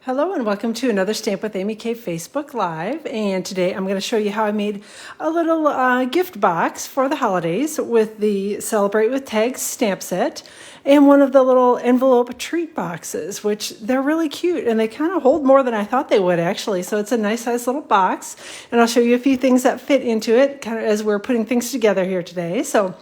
Hello and welcome to another Stamp with Amy K Facebook Live, and today I'm going to show you how I made a little gift box for the holidays with the Celebrate with Tags stamp set and one of the little envelope treat boxes, which they're really cute and they kind of hold more than I thought they would actually. So it's a nice size little box, and I'll show you a few things that fit into it kind of as we're putting things together here today. So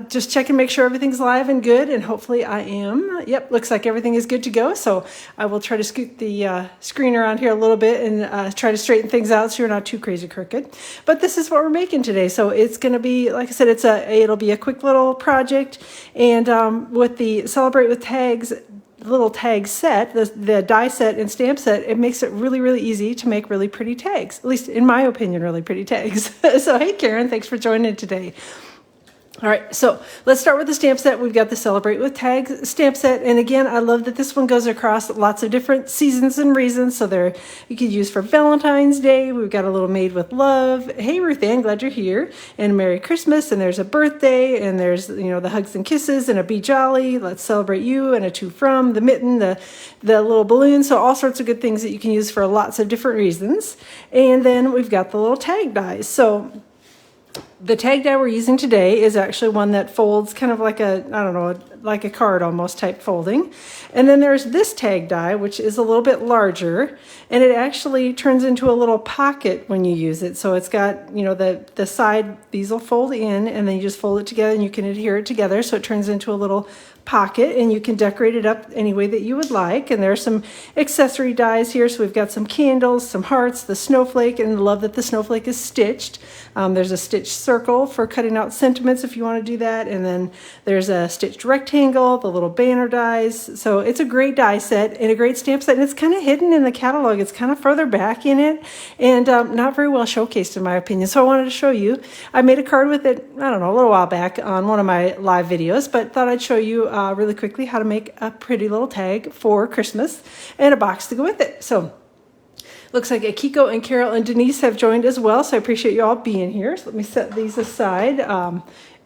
just check and make sure everything's live and good, and hopefully I am. Yep, looks like everything is good to go. So I will try to scoot the screen around here a little bit and try to straighten things out so you're not too crazy crooked. But this is what we're making today. So it's going to be, like I said, it'll be a quick little project, and with the Celebrate with Tags little tag set, the die set and stamp set, it makes it really, really easy to make really pretty tags, at least in my opinion, really pretty tags. So hey Karen, thanks for joining today. All right, so let's start with the stamp set. We've got the Celebrate with Tags stamp set, and again, I love that this one goes across lots of different seasons and reasons. So there, you could use for Valentine's Day. We've got a little Made with Love. Hey Ruth Ann, glad you're here. And Merry Christmas, and there's a birthday, and there's the hugs and kisses, and a Be Jolly, Let's Celebrate You, and a To From, the mitten, the little balloon. So all sorts of good things that you can use for lots of different reasons. And then we've got the little tag dies. So the tag die we're using today is actually one that folds kind of like like a card almost type folding. And then there's this tag die, which is a little bit larger, and it actually turns into a little pocket when you use it. So it's got, the side, these will fold in, and then you just fold it together and you can adhere it together. So it turns into a little pocket, and you can decorate it up any way that you would like. And there's some accessory dies here. So we've got some candles, some hearts, the snowflake, and I love that the snowflake is stitched. There's a stitched circle for cutting out sentiments if you want to do that. And then there's a stitched rectangle, the little banner dies. So it's a great die set and a great stamp set. And it's kind of hidden in the catalog. It's kind of further back in it, and not very well showcased in my opinion. So I wanted to show you. I made a card with it, I don't know, a little while back on one of my live videos, but thought I'd show you really quickly how to make a pretty little tag for Christmas and a box to go with it. So looks like Akiko and Carol and Denise have joined as well, so I appreciate you all being here. So let me set these aside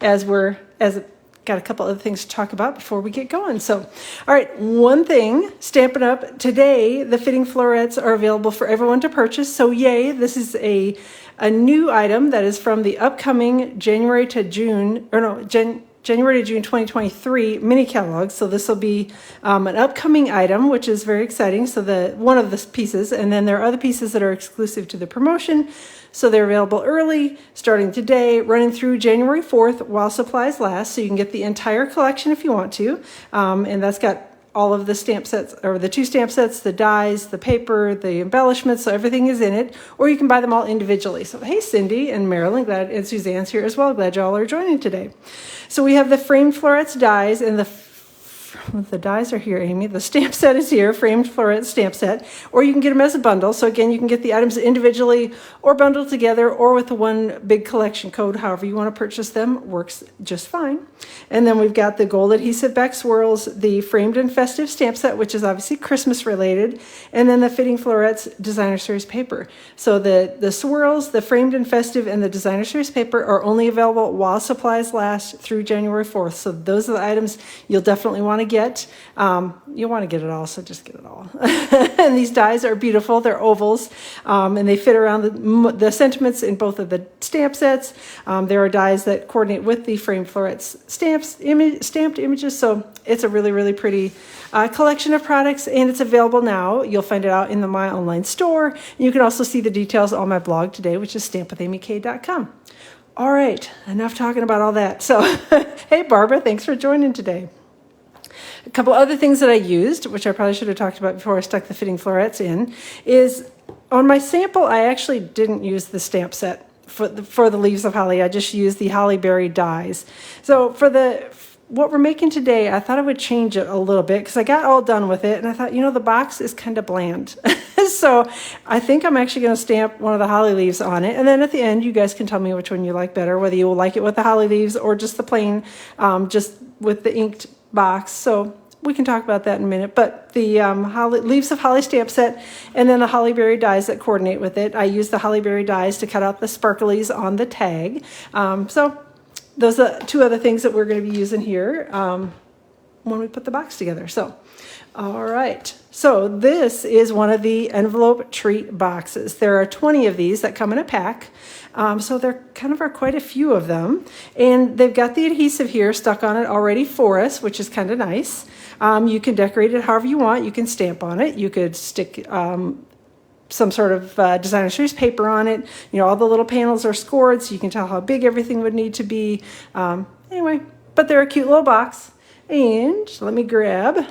as got a couple other things to talk about before we get going. So, all right, one thing, Stampin' Up! Today, the fitting florets are available for everyone to purchase. So yay, this is a new item that is from the upcoming January to June 2023 mini catalog. So this will be an upcoming item, which is very exciting. So one of the pieces, and then there are other pieces that are exclusive to the promotion. So they're available early, starting today, running through January 4th while supplies last. So you can get the entire collection if you want to. And that's got all of the stamp sets, or the two stamp sets, the dies, the paper, the embellishments, so everything is in it, or you can buy them all individually. So hey Cindy and Marilyn, and Suzanne's here as well, glad y'all are joining today. So we have the framed florets dies, and the dies are here, Amy. The stamp set is here, framed floret stamp set, or you can get them as a bundle. So again, you can get the items individually or bundled together, or with the one big collection code. However you want to purchase them works just fine. And then we've got the gold adhesive back swirls, the framed and festive stamp set, which is obviously Christmas related, and then the fitting florets designer series paper. So the swirls, the framed and festive, and the designer series paper are only available while supplies last through January 4th. So those are the items you'll definitely want to get. You want to get it all, so just get it all. And these dies are beautiful. They're ovals, and they fit around the sentiments in both of the stamp sets. There are dies that coordinate with the framed florets stamped images. So it's a really, really pretty collection of products, and it's available now. You'll find it out in my online store. You can also see the details on my blog today, which is stampwithamyk.com. All right, enough talking about all that. So, hey Barbara, thanks for joining today. A couple other things that I used, which I probably should have talked about before I stuck the fitting florets in, is on my sample, I actually didn't use the stamp set for the leaves of holly. I just used the holly berry dies. So for what we're making today, I thought I would change it a little bit because I got all done with it, and I thought, the box is kind of bland. So I think I'm actually going to stamp one of the holly leaves on it, and then at the end, you guys can tell me which one you like better, whether you will like it with the holly leaves or just the plain, just with the inked box. So we can talk about that in a minute, but the leaves of holly stamp set, and then the holly berry dies that coordinate with it. I use the holly berry dies to cut out the sparklies on the tag. So those are two other things that we're going to be using here. when we put the box together. So, all right. So this is one of the envelope treat boxes. There are 20 of these that come in a pack. So there kind of are quite a few of them. And they've got the adhesive here stuck on it already for us, which is kind of nice. You can decorate it however you want. You can stamp on it. You could stick some sort of designer series paper on it. You know, all the little panels are scored, so you can tell how big everything would need to be. Anyway, but they're a cute little box. And let me grab,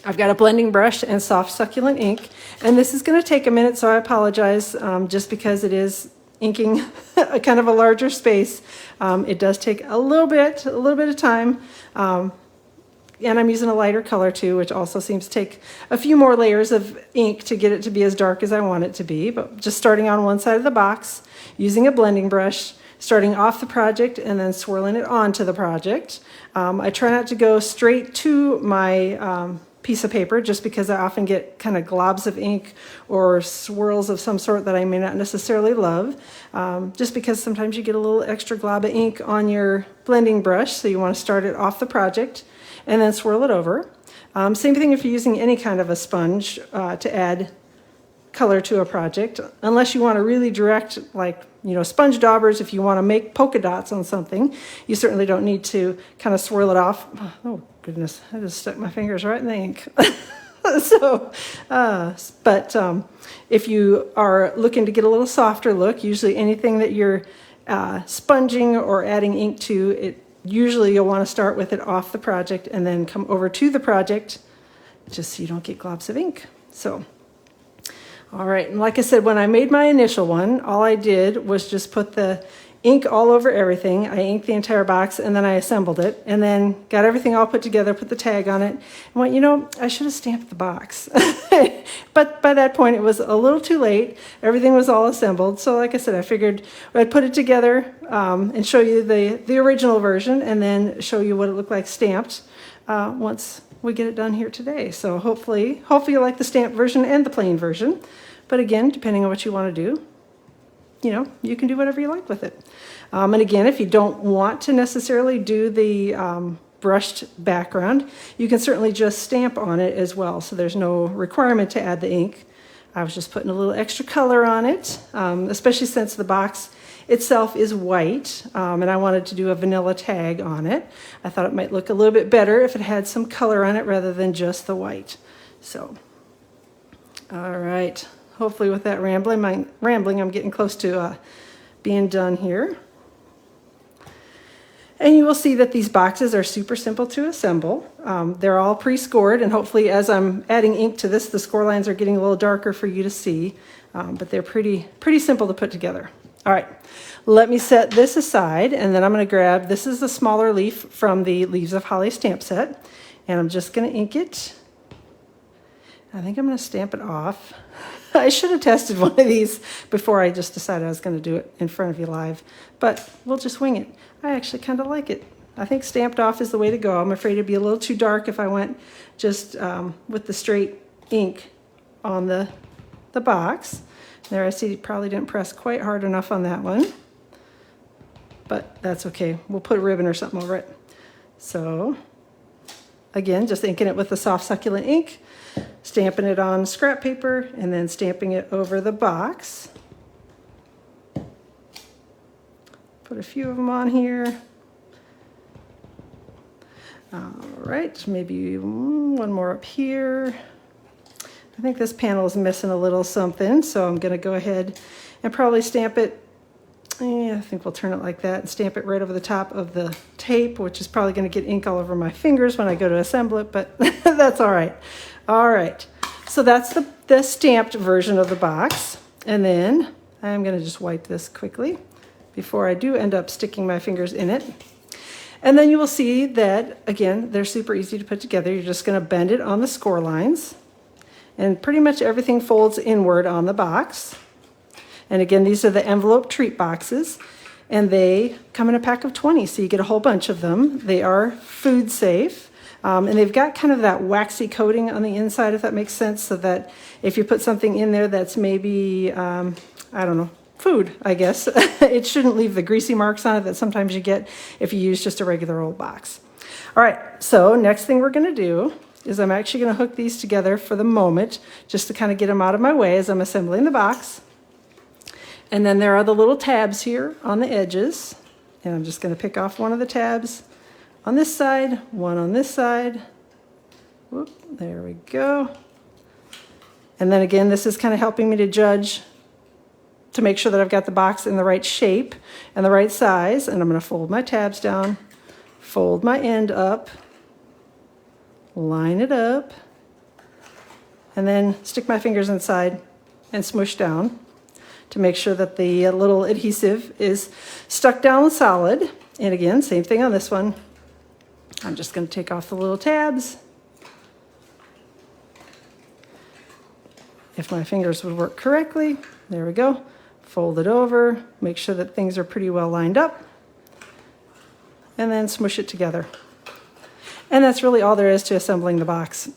I've got a blending brush and soft succulent ink. And this is going to take a minute, so I apologize, just because it is inking a kind of a larger space. It does take a little bit of time. And I'm using a lighter color too, which also seems to take a few more layers of ink to get it to be as dark as I want it to be. But just starting on one side of the box, using a blending brush, starting off the project and then swirling it onto the project. I try not to go straight to my piece of paper, just because I often get kind of globs of ink or swirls of some sort that I may not necessarily love. Just because sometimes you get a little extra glob of ink on your blending brush, so you want to start it off the project and then swirl it over. Same thing if you're using any kind of a sponge to add color to a project, unless you want to really direct, like, you know, sponge daubers. If you want to make polka dots on something, you certainly don't need to kind of swirl it off. Oh goodness, I just stuck my fingers right in the ink. So, if you are looking to get a little softer look, usually anything that you're sponging or adding ink to, usually you'll want to start with it off the project and then come over to the project, just so you don't get globs of ink. So, all right, and like I said, when I made my initial one, all I did was just put the ink all over everything. I inked the entire box and then I assembled it and then got everything all put together, put the tag on it, and went, you know, I should have stamped the box. But by that point, it was a little too late. Everything was all assembled. So like I said, I figured I'd put it together and show you the original version and then show you what it looked like stamped once we get it done here today. So hopefully you like the stamped version and the plain version. But again, depending on what you want to do, you know, you can do whatever you like with it. And again, if you don't want to necessarily do the brushed background, you can certainly just stamp on it as well. So there's no requirement to add the ink. I was just putting a little extra color on it, especially since the box itself is white, and I wanted to do a vanilla tag on it. I thought it might look a little bit better if it had some color on it rather than just the white. So, all right. Hopefully with that rambling, I'm getting close to being done here. And you will see that these boxes are super simple to assemble. They're all pre-scored, and hopefully as I'm adding ink to this, the score lines are getting a little darker for you to see, but they're pretty simple to put together. All right, let me set this aside, and then I'm going to grab, this is the smaller leaf from the Leaves of Holly stamp set, and I'm just going to ink it. I think I'm going to stamp it off. I should have tested one of these before I just decided I was going to do it in front of you live, but we'll just wing it. I actually kind of like it. I think stamped off is the way to go. I'm afraid it'd be a little too dark if I went just with the straight ink on the box. There, I see you probably didn't press quite hard enough on that one, but that's okay. We'll put a ribbon or something over it. So again, just inking it with the soft succulent ink, stamping it on scrap paper, and then stamping it over the box. Put a few of them on here. All right, maybe one more up here. I think this panel is missing a little something, so I'm going to go ahead and probably stamp it. I think we'll turn it like that and stamp it right over the top of the tape, which is probably going to get ink all over my fingers when I go to assemble it, but that's all right. All right, so that's the stamped version of the box. And then I'm going to just wipe this quickly before I do end up sticking my fingers in it. And then you will see that, again, they're super easy to put together. You're just going to bend it on the score lines. And pretty much everything folds inward on the box. And again, these are the envelope treat boxes, and they come in a pack of 20, so you get a whole bunch of them. They are food safe, and they've got kind of that waxy coating on the inside, if that makes sense, so that if you put something in there that's maybe, I don't know, food, I guess, it shouldn't leave the greasy marks on it that sometimes you get if you use just a regular old box. All right, so next thing we're going to do is I'm actually going to hook these together for the moment, just to kind of get them out of my way as I'm assembling the box. And then there are the little tabs here on the edges. And I'm just going to pick off one of the tabs on this side, one on this side. Whoop, there we go. And then again, this is kind of helping me to judge, to make sure that I've got the box in the right shape and the right size. And I'm going to fold my tabs down, fold my end up, line it up, and then stick my fingers inside and smush down to make sure that the little adhesive is stuck down solid. And again, same thing on this one. I'm just going to take off the little tabs. If my fingers would work correctly, there we go. Fold it over, make sure that things are pretty well lined up, and then smush it together. And that's really all there is to assembling the box.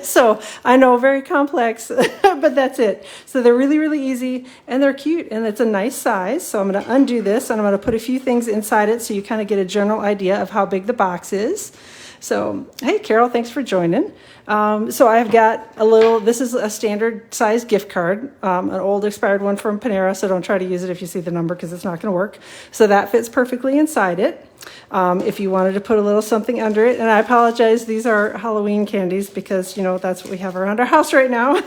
So I know, very complex, but that's it. So they're really, really easy, and they're cute, and it's a nice size. So I'm going to undo this, and I'm going to put a few things inside it so you kind of get a general idea of how big the box is. So, hey, Carol, thanks for joining. So I've got a little, this is a standard size gift card, an old expired one from Panera, so don't try to use it if you see the number because it's not going to work. So that fits perfectly inside it. If you wanted to put a little something under it, and I apologize, these are Halloween candies because, you know, that's what we have around our house right now,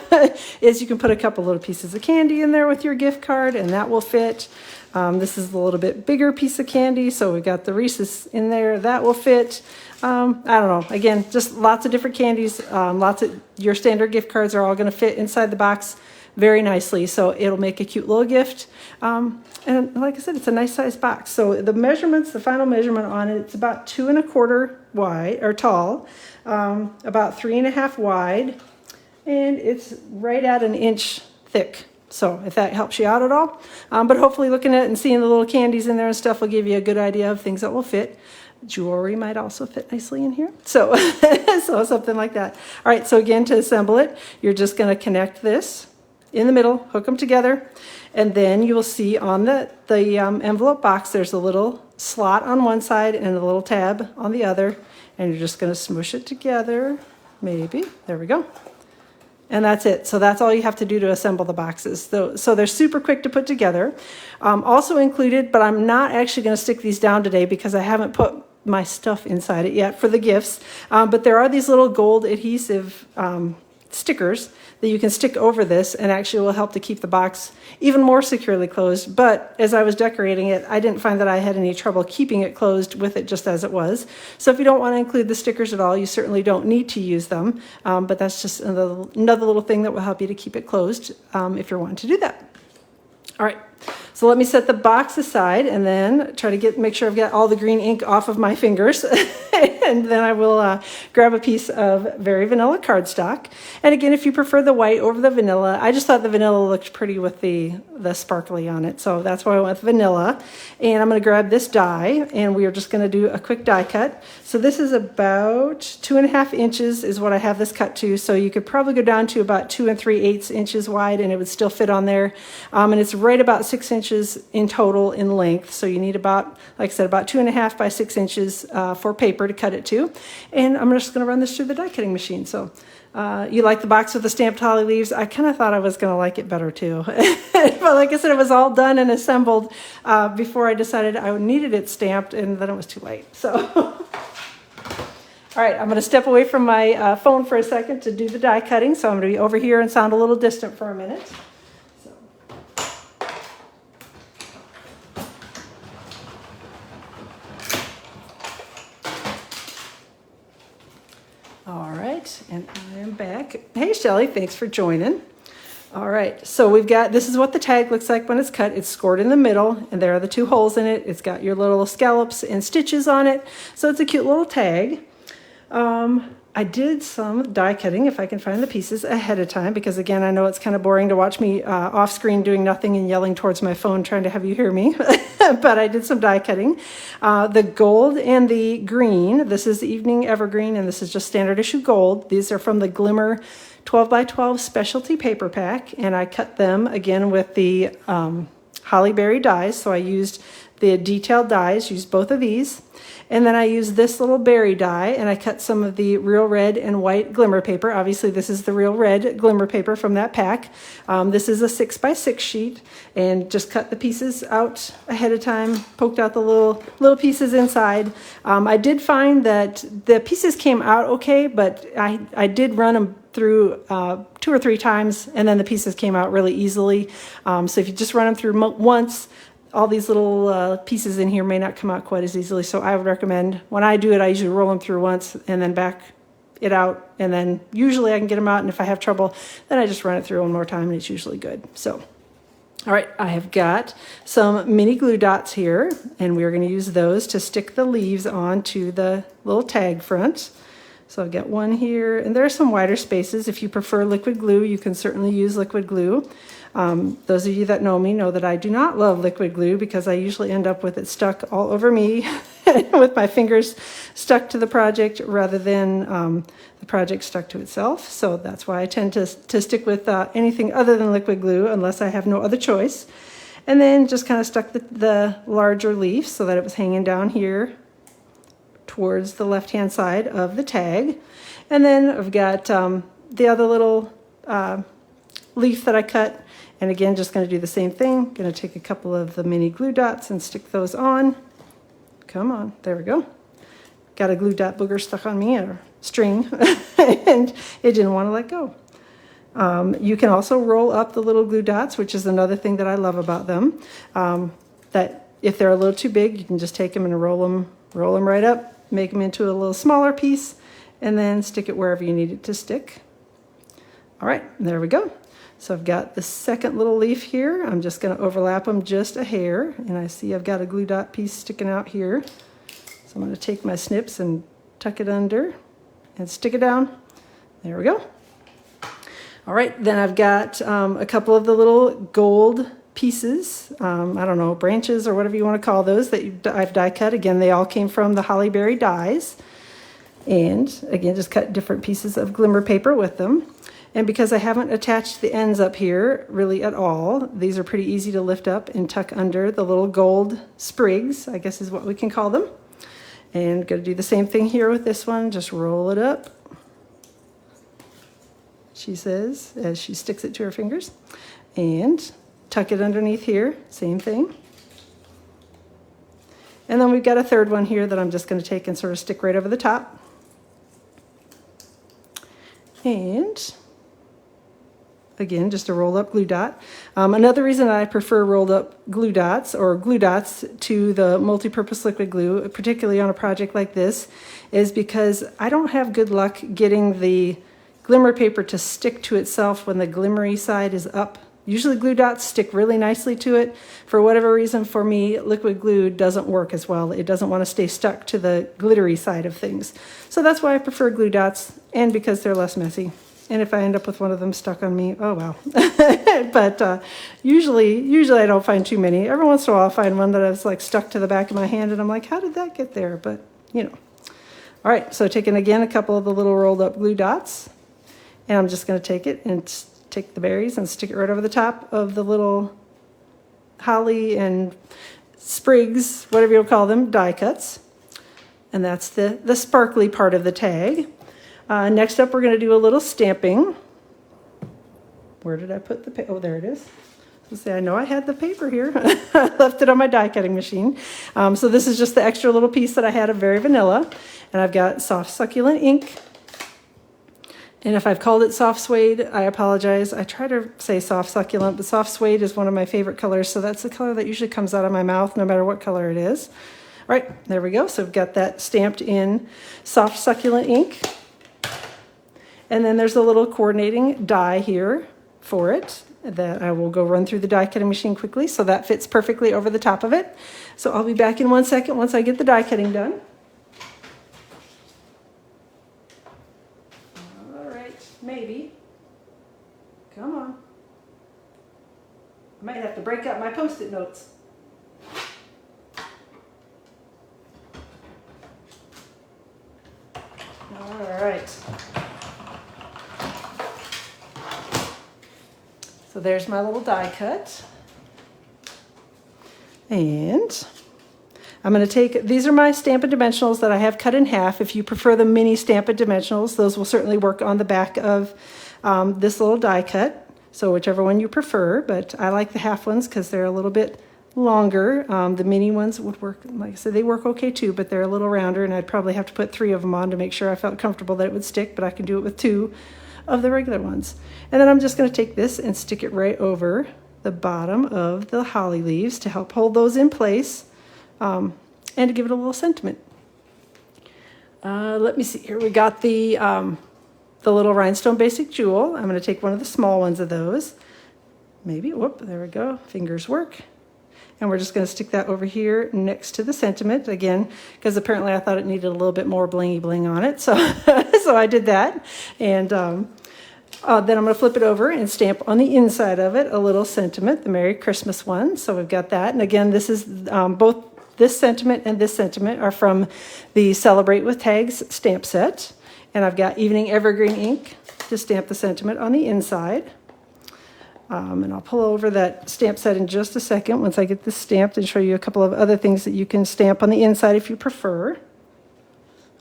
is you can put a couple little pieces of candy in there with your gift card, and that will fit. This is a little bit bigger piece of candy, so we've got the Reese's in there, that will fit. I don't know, again, just lots of different candies, lots of your standard gift cards are all going to fit inside the box very nicely, so it'll make a cute little gift. And like I said, it's a nice size box. So the measurements, the final measurement on it, it's about 2 1/4 wide or tall, about 3 1/2 wide, and it's right at 1 inch thick. So if that helps you out at all, but hopefully looking at it and seeing the little candies in there and stuff will give you a good idea of things that will fit. Jewelry might also fit nicely in here. So, so something like that. All right, so again, to assemble it, you're just going to connect this in the middle, hook them together, and then you will see on the envelope box, there's a little slot on one side and a little tab on the other, and you're just going to smush it together, maybe. There we go. And that's it. So that's all you have to do to assemble the boxes. So they're super quick to put together. Also included, but I'm not actually going to stick these down today because I haven't put my stuff inside it yet for the gifts. But there are these little gold adhesive stickers that you can stick over this, and actually will help to keep the box even more securely closed. But as I was decorating it, I didn't find that I had any trouble keeping it closed with it just as it was. So if you don't want to include the stickers at all, you certainly don't need to use them. But that's just another little thing that will help you to keep it closed if you're wanting to do that. All right, so let me set the box aside and then try to make sure I've got all the green ink off of my fingers. And then I will grab a piece of very vanilla cardstock. And again, if you prefer the white over the vanilla, I just thought the vanilla looked pretty with the sparkly on it. So that's why I went with vanilla. And I'm going to grab this die, and we are just going to do a quick die cut. So this is about 2 1/2 inches is what I have this cut to. So you could probably go down to about 2 3/8 inches wide, and it would still fit on there. And it's right about 6 inches in total in length. So you need about, like I said, about 2 1/2 by 6 inches for paper to cut it to. And I'm just going to run this through the die cutting machine. So you like the box with the stamped holly leaves? I kind of thought I was going to like it better too. But like I said, it was all done and assembled before I decided I needed it stamped, and then it was too late. So, all right, I'm going to step away from my phone for a second to do the die cutting. So I'm going to be over here and sound a little distant for a minute. All right, and I am back. Hey, Shelly, thanks for joining. All right, so we've got, this is what the tag looks like when it's cut. It's scored in the middle, and there are the 2 holes in it. It's got your little scallops and stitches on it, so it's a cute little tag. I did some die cutting, if I can find the pieces, ahead of time, because again, I know it's kind of boring to watch me off screen doing nothing and yelling towards my phone trying to have you hear me. But I did some die cutting. The gold and the green, this is Evening Evergreen, and this is just standard issue gold. These are from the Glimmer 12 by 12 specialty paper pack, and I cut them again with the Holly Berry dies. So I used the detailed dies, use both of these. And then I use this little berry die, and I cut some of the real red and white glimmer paper. Obviously, this is the real red glimmer paper from that pack. This is a 6x6 sheet, and just cut the pieces out ahead of time, poked out the little pieces inside. I did find that the pieces came out okay, but I did run them through 2 or 3 times, and then the pieces came out really easily. So if you just run them through once, all these little pieces in here may not come out quite as easily. So I would recommend, when I do it, I usually roll them through once and then back it out. And then usually I can get them out. And if I have trouble, then I just run it through one more time and it's usually good. So, all right, I have got some mini glue dots here, and we're going to use those to stick the leaves onto the little tag front. So I've got one here, and there are some wider spaces. If you prefer liquid glue, you can certainly use liquid glue. Those of you that know me know that I do not love liquid glue because I usually end up with it stuck all over me with my fingers stuck to the project rather than the project stuck to itself. So that's why I tend to stick with anything other than liquid glue unless I have no other choice. And then just kind of stuck the larger leaf so that it was hanging down here towards the left-hand side of the tag. And then I've got the other little leaf that I cut. And again, just going to do the same thing. Going to take a couple of the mini glue dots and stick those on. Come on, there we go. Got a glue dot booger stuck on me, or string, and it didn't want to let go. You can also roll up the little glue dots, which is another thing that I love about them. That if they're a little too big, you can just take them and roll them right up, make them into a little smaller piece, and then stick it wherever you need it to stick. All right, there we go. So I've got the second little leaf here. I'm just going to overlap them just a hair. And I see I've got a glue dot piece sticking out here. So I'm going to take my snips and tuck it under and stick it down. There we go. All right, then I've got a couple of the little gold pieces. I don't know, branches or whatever you want to call those that I've die cut. Again, they all came from the holly berry dies. And again, just cut different pieces of glimmer paper with them. And because I haven't attached the ends up here really at all, these are pretty easy to lift up and tuck under the little gold sprigs, I guess is what we can call them. And going to do the same thing here with this one, just roll it up, she says, as she sticks it to her fingers. And tuck it underneath here, same thing. And then we've got a third one here that I'm just going to take and sort of stick right over the top. And again, just a rolled up glue dot. Another reason I prefer rolled up glue dots or glue dots to the multi-purpose liquid glue, particularly on a project like this, is because I don't have good luck getting the glimmer paper to stick to itself when the glimmery side is up. Usually glue dots stick really nicely to it. For whatever reason, for me, liquid glue doesn't work as well. It doesn't want to stay stuck to the glittery side of things. So that's why I prefer glue dots, and because they're less messy. And if I end up with one of them stuck on me, oh well. But usually I don't find too many. Every once in a while I'll find one that is like stuck to the back of my hand and I'm like, how did that get there? But you know. All right, so taking again a couple of the little rolled up glue dots, and I'm just going to take it and take the berries and stick it right over the top of the little holly and sprigs, whatever you'll call them, die cuts. And that's the sparkly part of the tag. Next up, we're going to do a little stamping. Where did I put the paper? Oh, there it is. I know I had the paper here. I left it on my die cutting machine. So this is just the extra little piece that I had of Very Vanilla. And I've got soft succulent ink. And if I've called it soft suede, I apologize. I try to say soft succulent, but soft suede is one of my favorite colors. So that's the color that usually comes out of my mouth, no matter what color it is. All right, there we go. So we've got that stamped in soft succulent ink. And then there's a little coordinating die here for it that I will go run through the die cutting machine quickly, so that fits perfectly over the top of it. So I'll be back in 1 second once I get the die cutting done. All right, maybe. Come on. I might have to break out my Post-it notes. All right. So there's my little die cut. And I'm going to take, these are my Stampin' Dimensionals that I have cut in half. If you prefer the mini Stampin' Dimensionals, those will certainly work on the back of this little die cut. So whichever one you prefer, but I like the half ones because they're a little bit longer. The mini ones would work, like I said, they work okay too, but they're a little rounder, and I'd probably have to put 3 of them on to make sure I felt comfortable that it would stick, but I can do it with 2 of the regular ones. And then I'm just going to take this and stick it right over the bottom of the holly leaves to help hold those in place, and to give it a little sentiment. Let me see here. We got the little rhinestone basic jewel. I'm going to take one of the small ones of those. Maybe, whoop, there we go. Fingers work. And we're just going to stick that over here next to the sentiment again, because apparently I thought it needed a little bit more blingy bling on it. So, so I did that. And then I'm going to flip it over and stamp on the inside of it a little sentiment, the Merry Christmas one. So we've got that. And again, this is both this sentiment and this sentiment are from the Celebrate with Tags stamp set. And I've got Evening Evergreen ink to stamp the sentiment on the inside. And I'll pull over that stamp set in just a second once I get this stamped and show you a couple of other things that you can stamp on the inside if you prefer.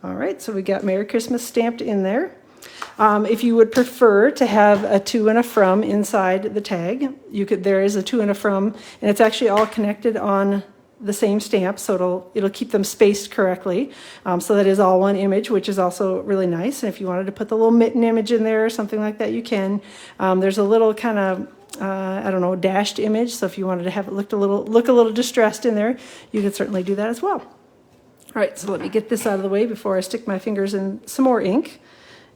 All right, so we got Merry Christmas stamped in there. If you would prefer to have a to and a from inside the tag, you could. There is a to and a from, and it's actually all connected on the same stamp, so it'll keep them spaced correctly. So that is all one image, which is also really nice. And if you wanted to put the little mitten image in there or something like that, you can. There's a little kind of I don't know, dashed image. So if you wanted to have it look a little distressed in there, you could certainly do that as well. All right, so let me get this out of the way before I stick my fingers in some more ink.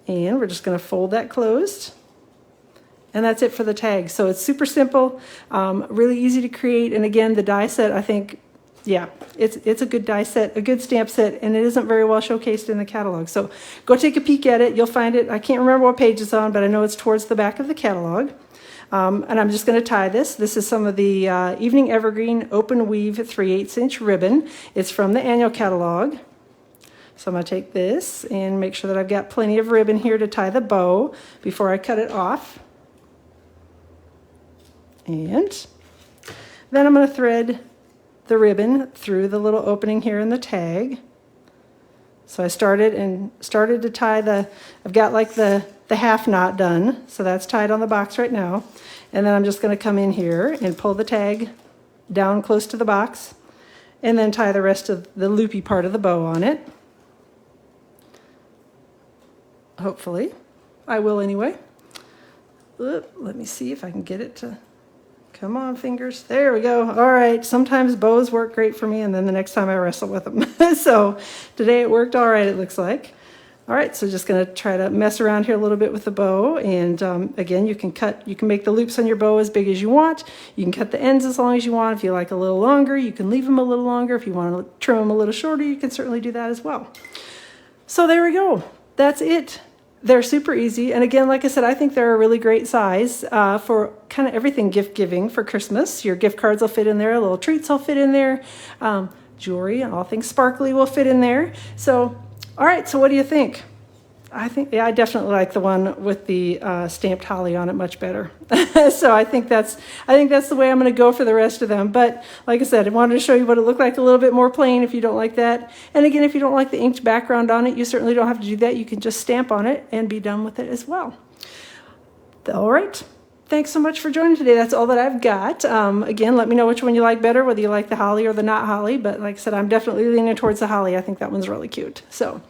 And we're just going to fold that closed. And that's it for the tag. So it's super simple, really easy to create. And again, the die set, I think, yeah, it's a good die set, a good stamp set, and it isn't very well showcased in the catalog. So go take a peek at it. You'll find it. I can't remember what page it's on, but I know it's towards the back of the catalog. And I'm just going to tie this. This is some of the Evening Evergreen Open Weave 3/8" ribbon. It's from the annual catalog. So I'm going to take this and make sure that I've got plenty of ribbon here to tie the bow before I cut it off. And then I'm going to thread the ribbon through the little opening here in the tag. So I started to tie I've got like the half knot done. So that's tied on the box right now. And then I'm just going to come in here and pull the tag down close to the box and then tie the rest of the loopy part of the bow on it. Hopefully. I will anyway. Let me see if I can get it to... Come on, fingers. There we go. All right. Sometimes bows work great for me, and then the next time I wrestle with them. So today it worked all right, it looks like. All right, so just going to try to mess around here a little bit with the bow. And again, you can make the loops on your bow as big as you want. You can cut the ends as long as you want. If you like a little longer, you can leave them a little longer. If you want to trim them a little shorter, you can certainly do that as well. So there we go. That's it. They're super easy. And again, like I said, I think they're a really great size for kind of everything gift giving for Christmas. Your gift cards will fit in there. Little treats will fit in there. Jewelry and all things sparkly will fit in there. So, all right. So what do you think? Yeah, I definitely like the one with the stamped holly on it much better. So I think that's the way I'm going to go for the rest of them. But like I said, I wanted to show you what it looked like a little bit more plain if you don't like that. And again, if you don't like the inked background on it, you certainly don't have to do that. You can just stamp on it and be done with it as well. All right. Thanks so much for joining today. That's all that I've got. Again, let me know which one you like better, whether you like the holly or the not holly. But like I said, I'm definitely leaning towards the holly. I think that one's really cute. So,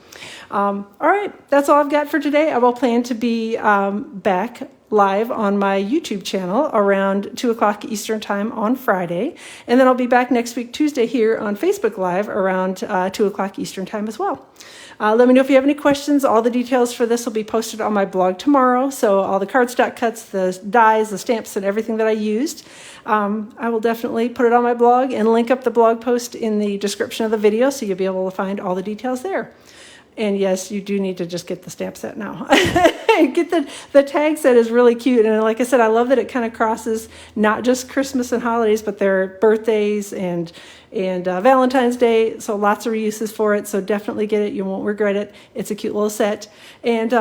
all right, that's all I've got for today. I will plan to be back live on my YouTube channel around 2 o'clock Eastern time on Friday. And then I'll be back next week, Tuesday, here on Facebook Live around 2 o'clock Eastern time as well. Let me know if you have any questions. All the details for this will be posted on my blog tomorrow. So all the cardstock cuts, the dies, the stamps, and everything that I used. I will definitely put it on my blog and link up the blog post in the description of the video so you'll be able to find all the details there. And yes, you do need to just get the stamp set now. Get the tag set is really cute. And like I said, I love that it kind of crosses not just Christmas and holidays, but their birthdays and Valentine's Day. So lots of reuses for it. So definitely get it. You won't regret it. It's a cute little set. And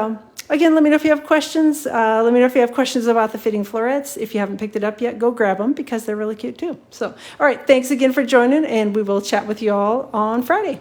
Again, let me know if you have questions. Let me know if you have questions about the fitting florets. If you haven't picked it up yet, go grab them because they're really cute too. So, all right, thanks again for joining, and we will chat with you all on Friday.